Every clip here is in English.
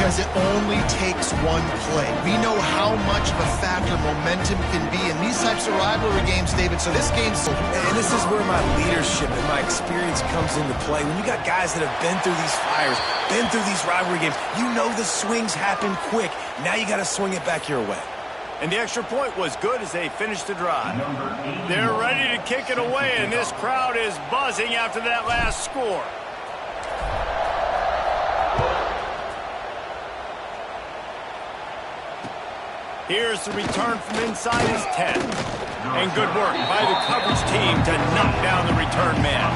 because it only takes one play. We know how much of a factor momentum can be in these types of rivalry games, David. So this game's... And this is where my leadership and my experience comes into play. When you got guys that have been through these fires, been through these rivalry games, you know the swings happen quick. Now you got to swing it back your way. And the extra point was good as they finished the drive. They're ready to kick it away, and this crowd is buzzing after that last score. Here's the return from inside his 10. And good work by the coverage team to knock down the return man.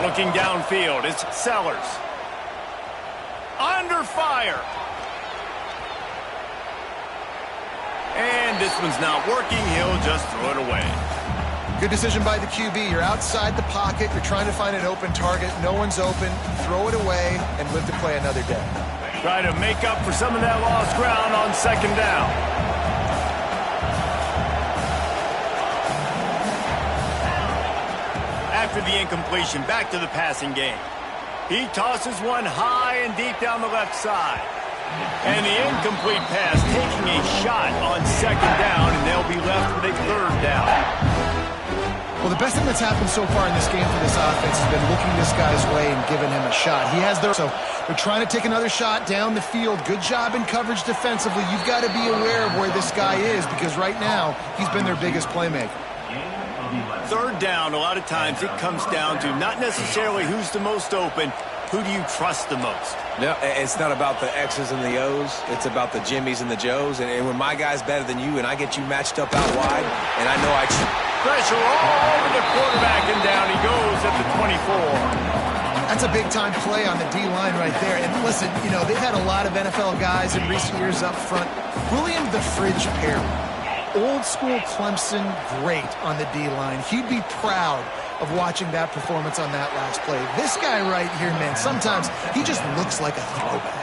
Looking downfield, it's Sellers. Under fire. And this one's not working. He'll just throw it away. Good decision by the QB. You're outside the pocket. You're trying to find an open target. No one's open. Throw it away and live to play another day. Try to make up for some of that lost ground on second down. After the incompletion, back to the passing game. He tosses one high and deep down the left side. And the incomplete pass taking a shot on second down, and they'll be left with a third down. Well, the best thing that's happened so far in this game for this offense has been looking this guy's way and giving him a shot. He has their... So they're trying to take another shot down the field. Good job in coverage defensively. You've got to be aware of where this guy is because right now he's been their biggest playmaker. Third down, a lot of times it comes down to not necessarily who's the most open, who do you trust the most? No, it's not about the X's and the O's. It's about the Jimmies and the Joes. And when my guy's better than you and I get you matched up out wide, and I know I... Pressure all over the quarterback, and down he goes at the 24. That's a big-time play on the D-line right there. And listen, you know, they've had a lot of NFL guys in recent years up front. William the Fridge Perry, old-school Clemson great on the D-line. He'd be proud of watching that performance on that last play. This guy right here, man, sometimes he just looks like a throwback.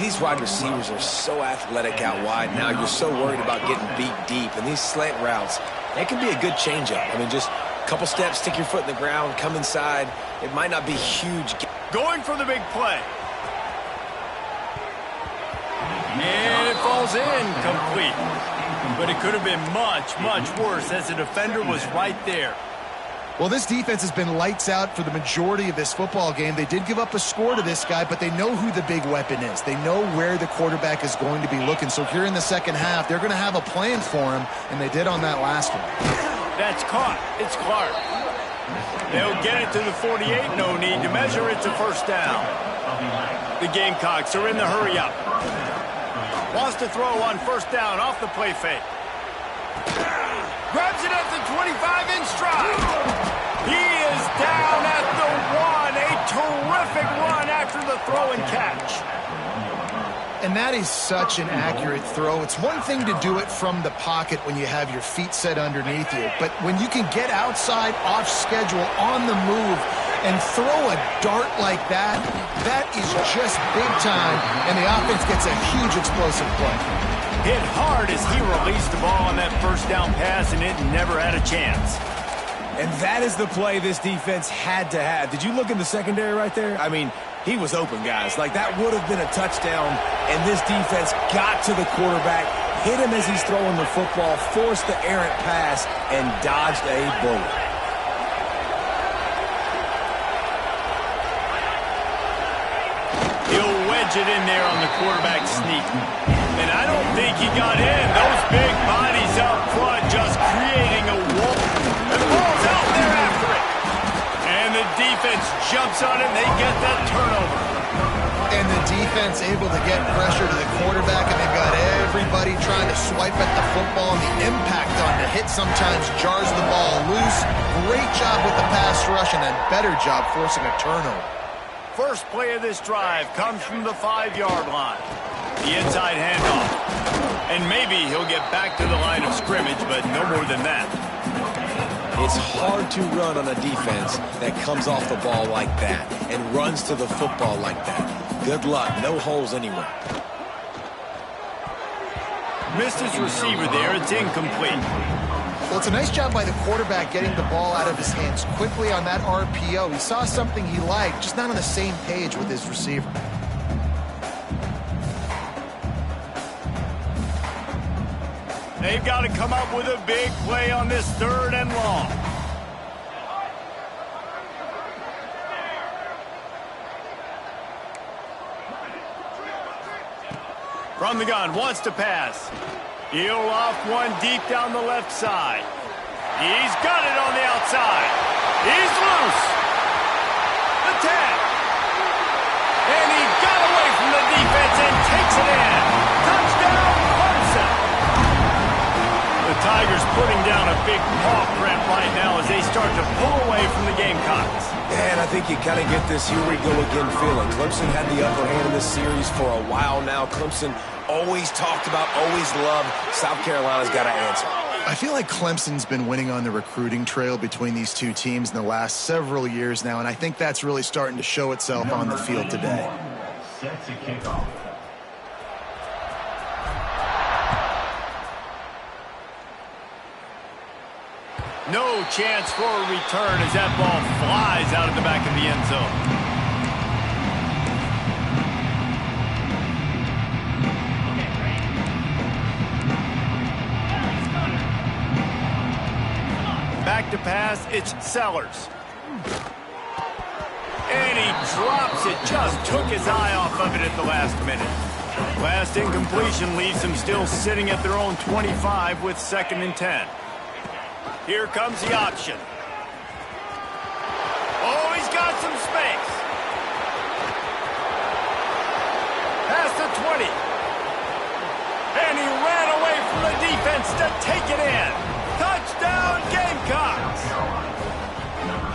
These wide receivers are so athletic out wide now. You're so worried about getting beat deep. And these slant routes, they can be a good changeup. I mean, just a couple steps, stick your foot in the ground, come inside. It might not be huge. Going for the big play. And it falls in complete. But it could have been much, much worse as the defender was right there. Well, this defense has been lights out for the majority of this football game. They did give up a score to this guy, but they know who the big weapon is. They know where the quarterback is going to be looking. So here in the second half, they're going to have a plan for him, and they did on that last one. That's caught. It's Clark. They'll get it to the 48. No need to measure it to first down. The Gamecocks are in the hurry-up. Wants to throw on first down off the play fake. Grabs it at the 25 in stride. He is down at the 1. A terrific run after the throw and catch. And that is such an accurate throw. It's one thing to do it from the pocket when you have your feet set underneath you, but when you can get outside, off schedule, on the move, and throw a dart like that, that is just big time, and the offense gets a huge explosive play. Hit hard as he released the ball on that first down pass, and it never had a chance. And that is the play this defense had to have. Did you look in the secondary right there? I mean, he was open, guys. Like, that would have been a touchdown, and this defense got to the quarterback, hit him as he's throwing the football, forced the errant pass, and dodged a bullet. He'll wedge it in there on the quarterback sneak. And I don't think he got in. Those big bodies up front just creating a wall. And the ball's out there after it. And the defense jumps on it, and they get that turnover. And the defense able to get pressure to the quarterback, and they've got everybody trying to swipe at the football, and the impact on the hit sometimes jars the ball loose. Great job with the pass rush, and a better job forcing a turnover. First play of this drive comes from the 5-yard line. The inside handoff. And maybe he'll get back to the line of scrimmage, but no more than that. It's hard to run on a defense that comes off the ball like that and runs to the football like that. Good luck. No holes anywhere. Missed his receiver there. It's incomplete. Well, it's a nice job by the quarterback getting the ball out of his hands quickly on that RPO. He saw something he liked, just not on the same page with his receiver. They've got to come up with a big play on this 3rd and long. From the gun, wants to pass. He'll off one deep down the left side. He's got it on the outside. He's loose. The 10. And he got away from the defense and takes it in. Touchdown, Clemson. The Tigers putting down a big paw print right now as they start to pull away from the Gamecocks. And I think you kind of get this here we go again feeling. Clemson had the upper hand in this series for a while now. Clemson always talked about, always loved. South Carolina's got to answer. I feel like Clemson's been winning on the recruiting trail between these two teams in the last several years now, and I think that's really starting to show itself on the field today. Set to kick off. No chance for a return as that ball flies out of the back of the end zone. Back to pass, it's Sellers. And he drops it, just took his eye off of it at the last minute. Last incompletion leaves them still sitting at their own 25 with 2nd and 10. Here comes the option. Oh, he's got some space. Past the 20. And he ran away from the defense to take it in. Touchdown, Gamecocks.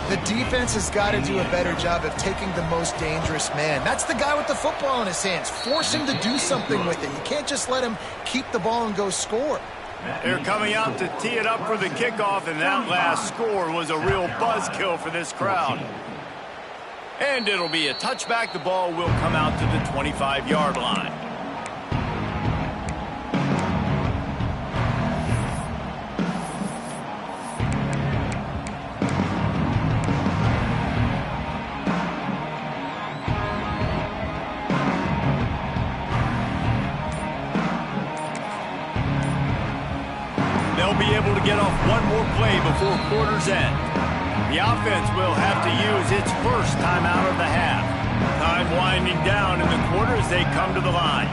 The defense has got to do a better job of taking the most dangerous man. That's the guy with the football in his hands. Force him to do something with it. You can't just let him keep the ball and go score. They're coming out to tee it up for the kickoff, and that last score was a real buzzkill for this crowd. And it'll be a touchback. The ball will come out to the 25-yard line. Be able to get off one more play before quarter's end. The offense will have to use its first timeout of the half. Time winding down in the quarter as they come to the line.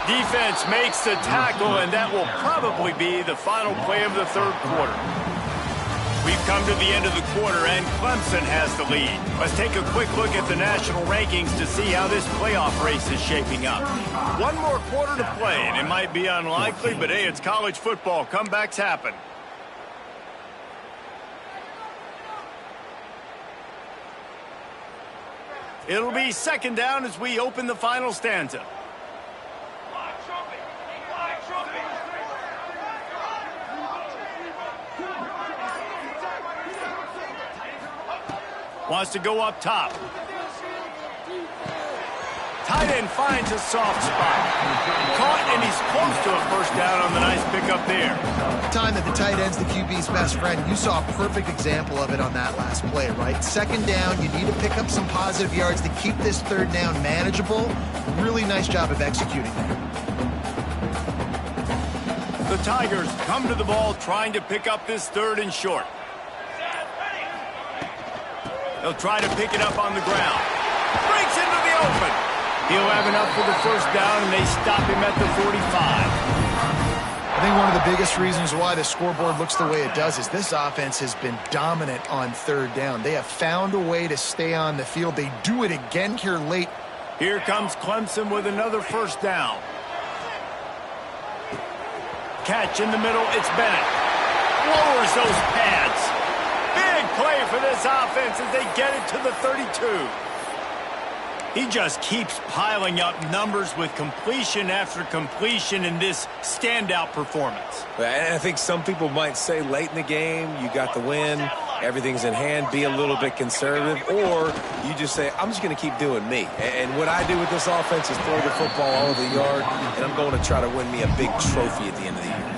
Defense makes the tackle, and that will probably be the final play of the 3rd quarter. We've come to the end of the quarter, and Clemson has the lead. Let's take a quick look at the national rankings to see how this playoff race is shaping up. One more quarter to play, and it might be unlikely, but hey, it's college football. Comebacks happen. It'll be 2nd down as we open the final stanza. Wants to go up top. Tight end finds a soft spot. Caught, and he's close to a 1st down on the nice pickup there. Time that the tight end's the QB's best friend. You saw a perfect example of it on that last play, right? 2nd down, you need to pick up some positive yards to keep this 3rd down manageable. Really nice job of executing there. The Tigers come to the ball trying to pick up this 3rd and short. They'll try to pick it up on the ground. Breaks into the open. He'll have enough for the 1st down, and they stop him at the 45. I think one of the biggest reasons why the scoreboard looks the way it does is this offense has been dominant on 3rd down. They have found a way to stay on the field. They do it again here late. Here comes Clemson with another 1st down. Catch in the middle. It's Bennett. Lowers those pads. Big play for this offense as they get it to the 32. He just keeps piling up numbers with completion after completion in this standout performance. And I think some people might say late in the game, you got the win. everything's in hand, be a little bit conservative, or you just say, I'm just going to keep doing me. And what I do with this offense is throw the football all over the yard, and I'm going to try to win me a big trophy at the end of the year.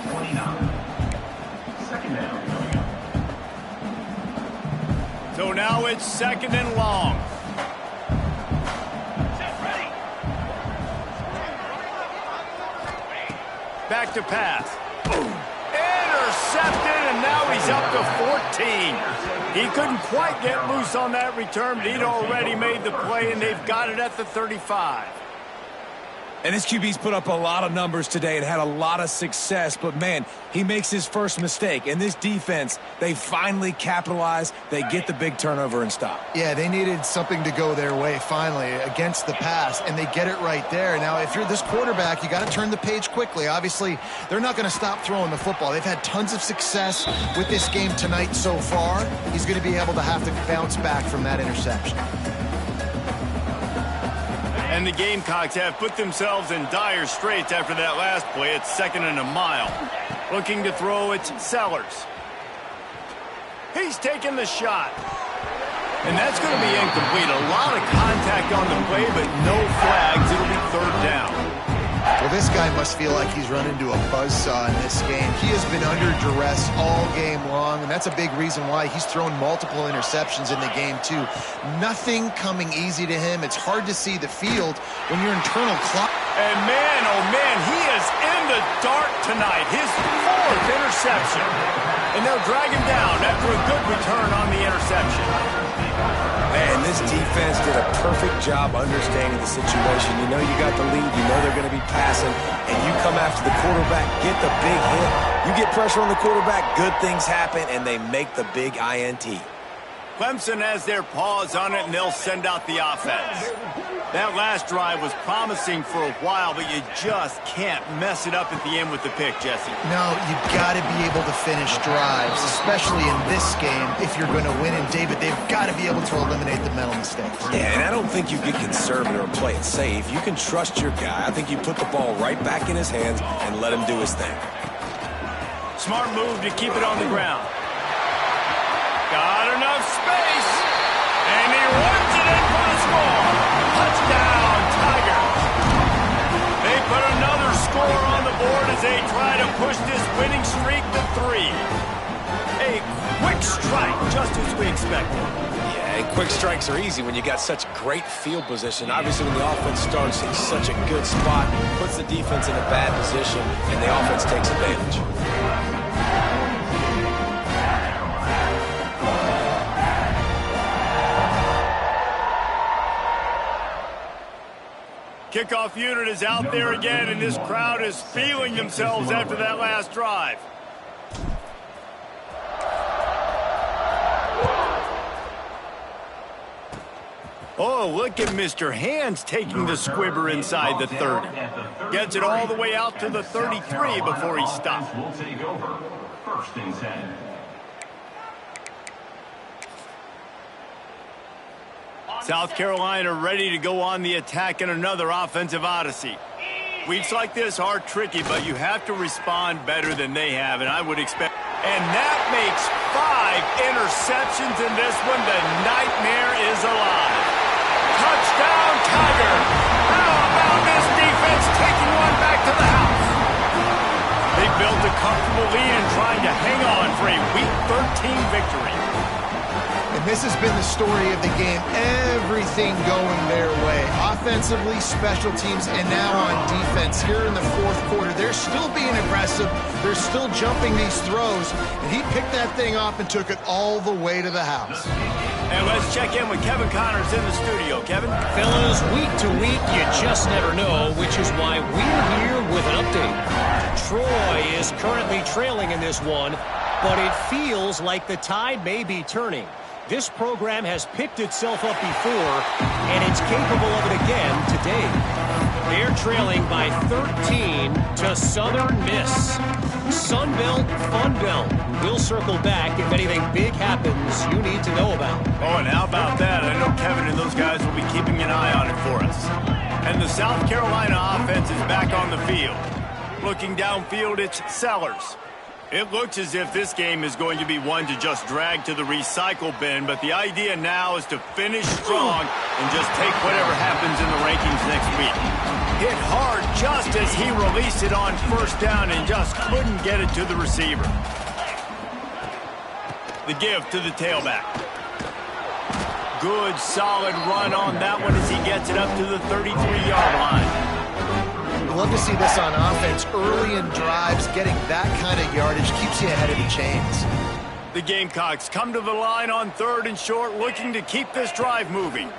So now it's 2nd and long. Back to pass. Intercepted, and now he's up to 14. He couldn't quite get loose on that return, but he'd already made the play, and they've got it at the 35. And this QB's put up a lot of numbers today and had a lot of success, but, man, he makes his first mistake. And this defense, they finally capitalize. They get the big turnover and stop. Yeah, they needed something to go their way finally against the pass, and they get it right there. Now, if you're this quarterback, you got to turn the page quickly. Obviously, they're not going to stop throwing the football. They've had tons of success with this game tonight so far. He's going to be able to have to bounce back from that interception. And the Gamecocks have put themselves in dire straits after that last play. It's 2nd and a mile. Looking to throw, it's Sellers. He's taking the shot. And that's going to be incomplete. A lot of contact on the play, but no flags. It'll be 3rd down. Well, this guy must feel like he's run into a buzzsaw in this game. He has been under duress all game long, and that's a big reason why he's thrown multiple interceptions in the game, too. Nothing coming easy to him. It's hard to see the field when your internal clock. And man, oh man, he is in the dark tonight. His 4th interception. And they'll drag him down after a good return on the interception. Man, this defense did a perfect job understanding the situation. You know you got the lead. You know they're going to be passing. And you come after the quarterback, get the big hit. You get pressure on the quarterback, good things happen, and they make the big INT. Clemson has their paws on it, and they'll send out the offense. That last drive was promising for a while, but you just can't mess it up at the end with the pick, Jesse. No, you've got to be able to finish drives, especially in this game if you're going to win. And, David, they've got to be able to eliminate the mental mistakes. Yeah, and I don't think you get conservative or play it safe. You can trust your guy. I think you put the ball right back in his hands and let him do his thing. Smart move to keep it on the ground. Got enough space, and he runs it in for the score. Touchdown, Tigers. They put another score on the board as they try to push this winning streak to 3. A quick strike, just as we expected. Yeah, and quick strikes are easy when you got such great field position. Obviously, when the offense starts in such a good spot, puts the defense in a bad position, and the offense takes advantage. Kickoff unit is out there again, and this crowd is feeling themselves after that last drive. Oh, look at Mr. Hands taking the squibber inside the 30. Gets it all the way out to the 33 before he stops. Will take over. 1st and 10. South Carolina ready to go on the attack in another offensive odyssey. Weeks like this are tricky, but you have to respond better than they have, and I would expect. And that makes 5 interceptions in this one. The nightmare is alive. Touchdown, Tigers! How about this defense taking one back to the house? They built a comfortable lead and trying to hang on for a Week 13 victory. And this has been the story of the game. Everything going their way. Offensively, special teams, and now on defense. Here in the 4th quarter, they're still being aggressive. They're still jumping these throws. And he picked that thing off and took it all the way to the house. And let's check in with Kevin Connors in the studio. Kevin? Fellas, week to week, you just never know, which is why we're here with an update. Troy is currently trailing in this one, but it feels like the tide may be turning. This program has picked itself up before, and it's capable of it again today. They're trailing by 13 to Southern Miss. Sunbelt, Funbelt. We'll circle back if anything big happens you need to know about. Oh, and how about that? I know Kevin and those guys will be keeping an eye on it for us. And the South Carolina offense is back on the field. Looking downfield, it's Sellers. It looks as if this game is going to be one to just drag to the recycle bin, but the idea now is to finish strong and just take whatever happens in the rankings next week. Hit hard just as he released it on first down and just couldn't get it to the receiver. The give to the tailback. Good, solid run on that one as he gets it up to the 33-yard line. I'd love to see this on offense. Early in drives, getting that kind of yardage keeps you ahead of the chains. The Gamecocks come to the line on 3rd and short, looking to keep this drive moving.